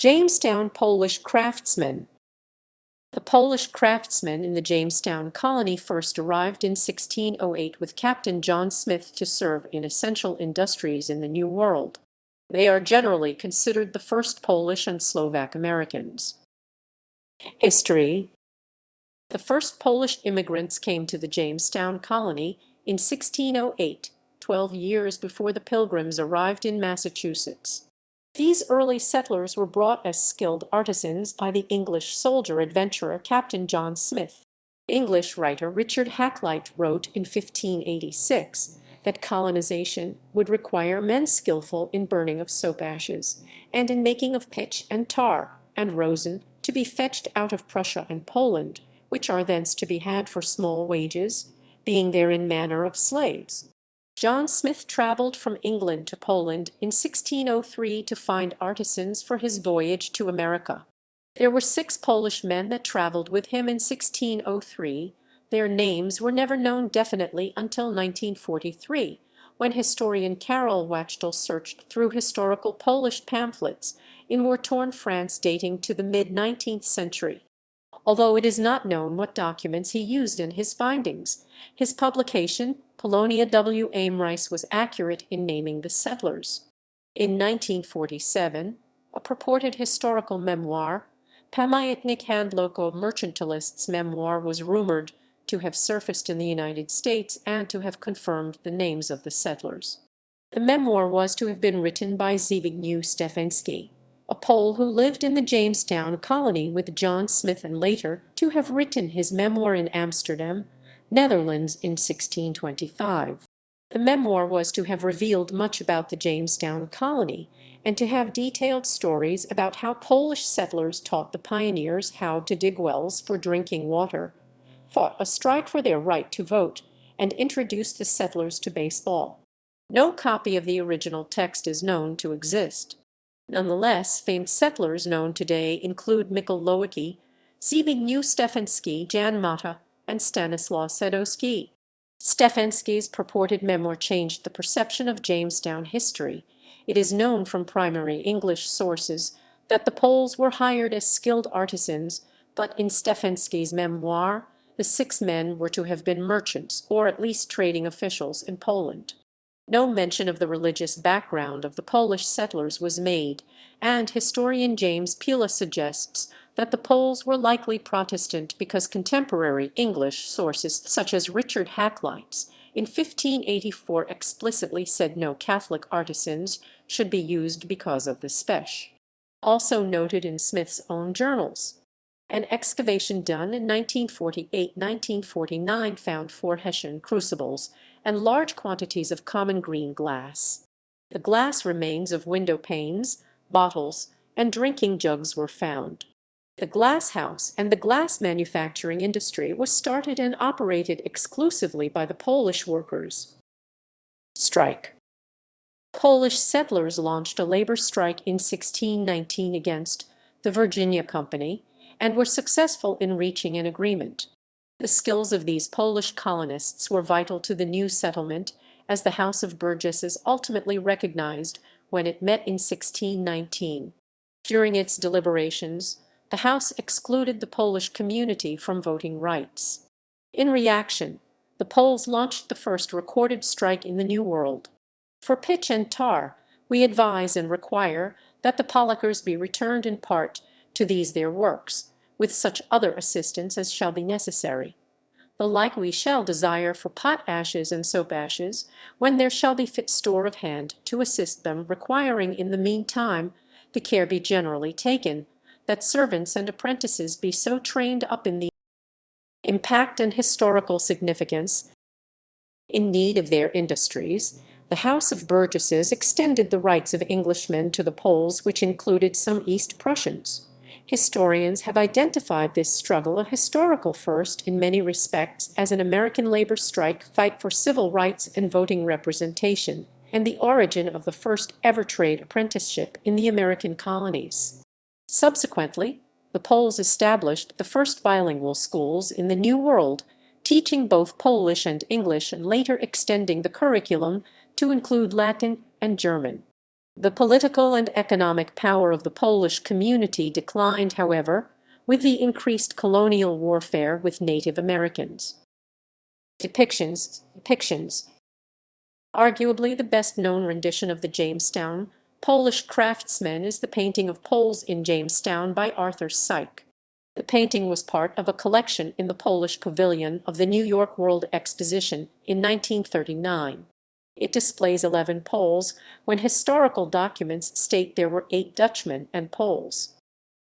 Jamestown Polish craftsmen. The Polish craftsmen in the Jamestown Colony first arrived in 1608 with Captain John Smith to serve in essential industries in the New World. They are generally considered the first Polish and Slovak Americans. History. The first Polish immigrants came to the Jamestown Colony in 1608, 12 years before the Pilgrims arrived in Massachusetts. These early settlers were brought as skilled artisans by the English soldier-adventurer Captain John Smith. English writer Richard Hakluyt wrote in 1586 that colonization would require men skillful in burning of soap ashes, and in making of pitch and tar, and rosin, to be fetched out of Prussia and Poland, which are thence to be had for small wages, being there in manner of slaves. John Smith travelled from England to Poland in 1603 to find artisans for his voyage to America. There were 6 Polish men that travelled with him in 1603. Their names were never known definitely until 1943, when historian Karol Wachtel searched through historical Polish pamphlets in war-torn France dating to the mid-19th century. Although it is not known what documents he used in his findings, his publication, Polonia W. Aimrice, was accurate in naming the settlers. In 1947, a purported historical memoir, Pamiętnik Handlowo-Mercantilist's memoir, was rumored to have surfaced in the United States and to have confirmed the names of the settlers. The memoir was to have been written by Zbigniew Stefański, a Pole who lived in the Jamestown Colony with John Smith, and later to have written his memoir in Amsterdam, Netherlands, in 1625. The memoir was to have revealed much about the Jamestown Colony, and to have detailed stories about how Polish settlers taught the pioneers how to dig wells for drinking water, fought a strike for their right to vote, and introduced the settlers to baseball. No copy of the original text is known to exist. Nonetheless, famed settlers known today include Mikkel Lowicki, Zbigniew Stefański, Jan Mata, and Stanislaw Sadowski. Stefański's purported memoir changed the perception of Jamestown history. It is known from primary English sources that the Poles were hired as skilled artisans, but in Stefański's memoir, the 6 men were to have been merchants or at least trading officials in Poland. No mention of the religious background of the Polish settlers was made, and historian James Pula suggests that the Poles were likely Protestant because contemporary English sources such as Richard Hakluyt's in 1584 explicitly said no Catholic artisans should be used because of the spech. Also noted in Smith's own journals. An excavation done in 1948-1949 found 4 Hessian crucibles and large quantities of common green glass. The glass remains of window panes, bottles, and drinking jugs were found. The glass house and the glass manufacturing industry was started and operated exclusively by the Polish workers. Strike. Polish settlers launched a labor strike in 1619 against the Virginia Company and were successful in reaching an agreement. The skills of these Polish colonists were vital to the new settlement, as the House of Burgesses ultimately recognized when it met in 1619. During its deliberations, the House excluded the Polish community from voting rights. In reaction, the Poles launched the first recorded strike in the New World. For pitch and tar, we advise and require that the Polakers be returned in part to these their works, with such other assistance as shall be necessary. The like we shall desire for pot ashes and soap ashes, when there shall be fit store of hand to assist them, requiring in the meantime the care be generally taken that servants and apprentices be so trained up in the impact and historical significance in need of their industries. The House of Burgesses extended the rights of Englishmen to the Poles, which included some East Prussians. Historians have identified this struggle a historical first in many respects as an American labor strike fight for civil rights and voting representation, and the origin of the first ever trade apprenticeship in the American colonies. Subsequently, the Poles established the first bilingual schools in the New World, teaching both Polish and English and later extending the curriculum to include Latin and German. The political and economic power of the Polish community declined, however, with the increased colonial warfare with Native Americans. Depictions. Arguably the best-known rendition of the Jamestown Polish craftsmen is the painting of Poles in Jamestown by Arthur Syke. The painting was part of a collection in the Polish Pavilion of the New York World Exposition in 1939. It displays 11 Poles, when historical documents state there were 8 Dutchmen and Poles.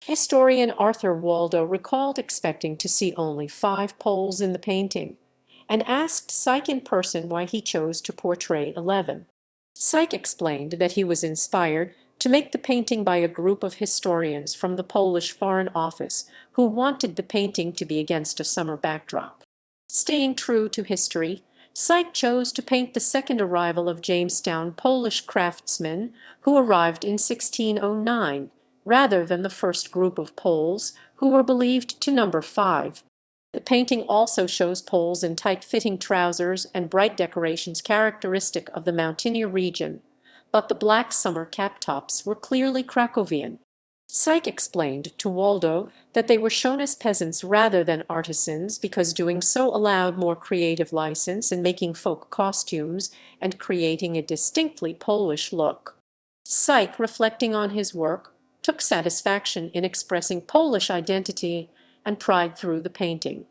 Historian Arthur Waldo recalled expecting to see only 5 Poles in the painting, and asked Syke in person why he chose to portray 11. Syke explained that he was inspired to make the painting by a group of historians from the Polish Foreign Office who wanted the painting to be against a summer backdrop. Staying true to history, Syke chose to paint the second arrival of Jamestown Polish craftsmen who arrived in 1609, rather than the first group of Poles, who were believed to number 5. The painting also shows Poles in tight-fitting trousers and bright decorations characteristic of the mountaineer region, but the black summer cap-tops were clearly Cracovian. Syke explained to Waldo that they were shown as peasants rather than artisans because doing so allowed more creative license in making folk costumes and creating a distinctly Polish look. Syke, reflecting on his work, took satisfaction in expressing Polish identity and pride through the painting.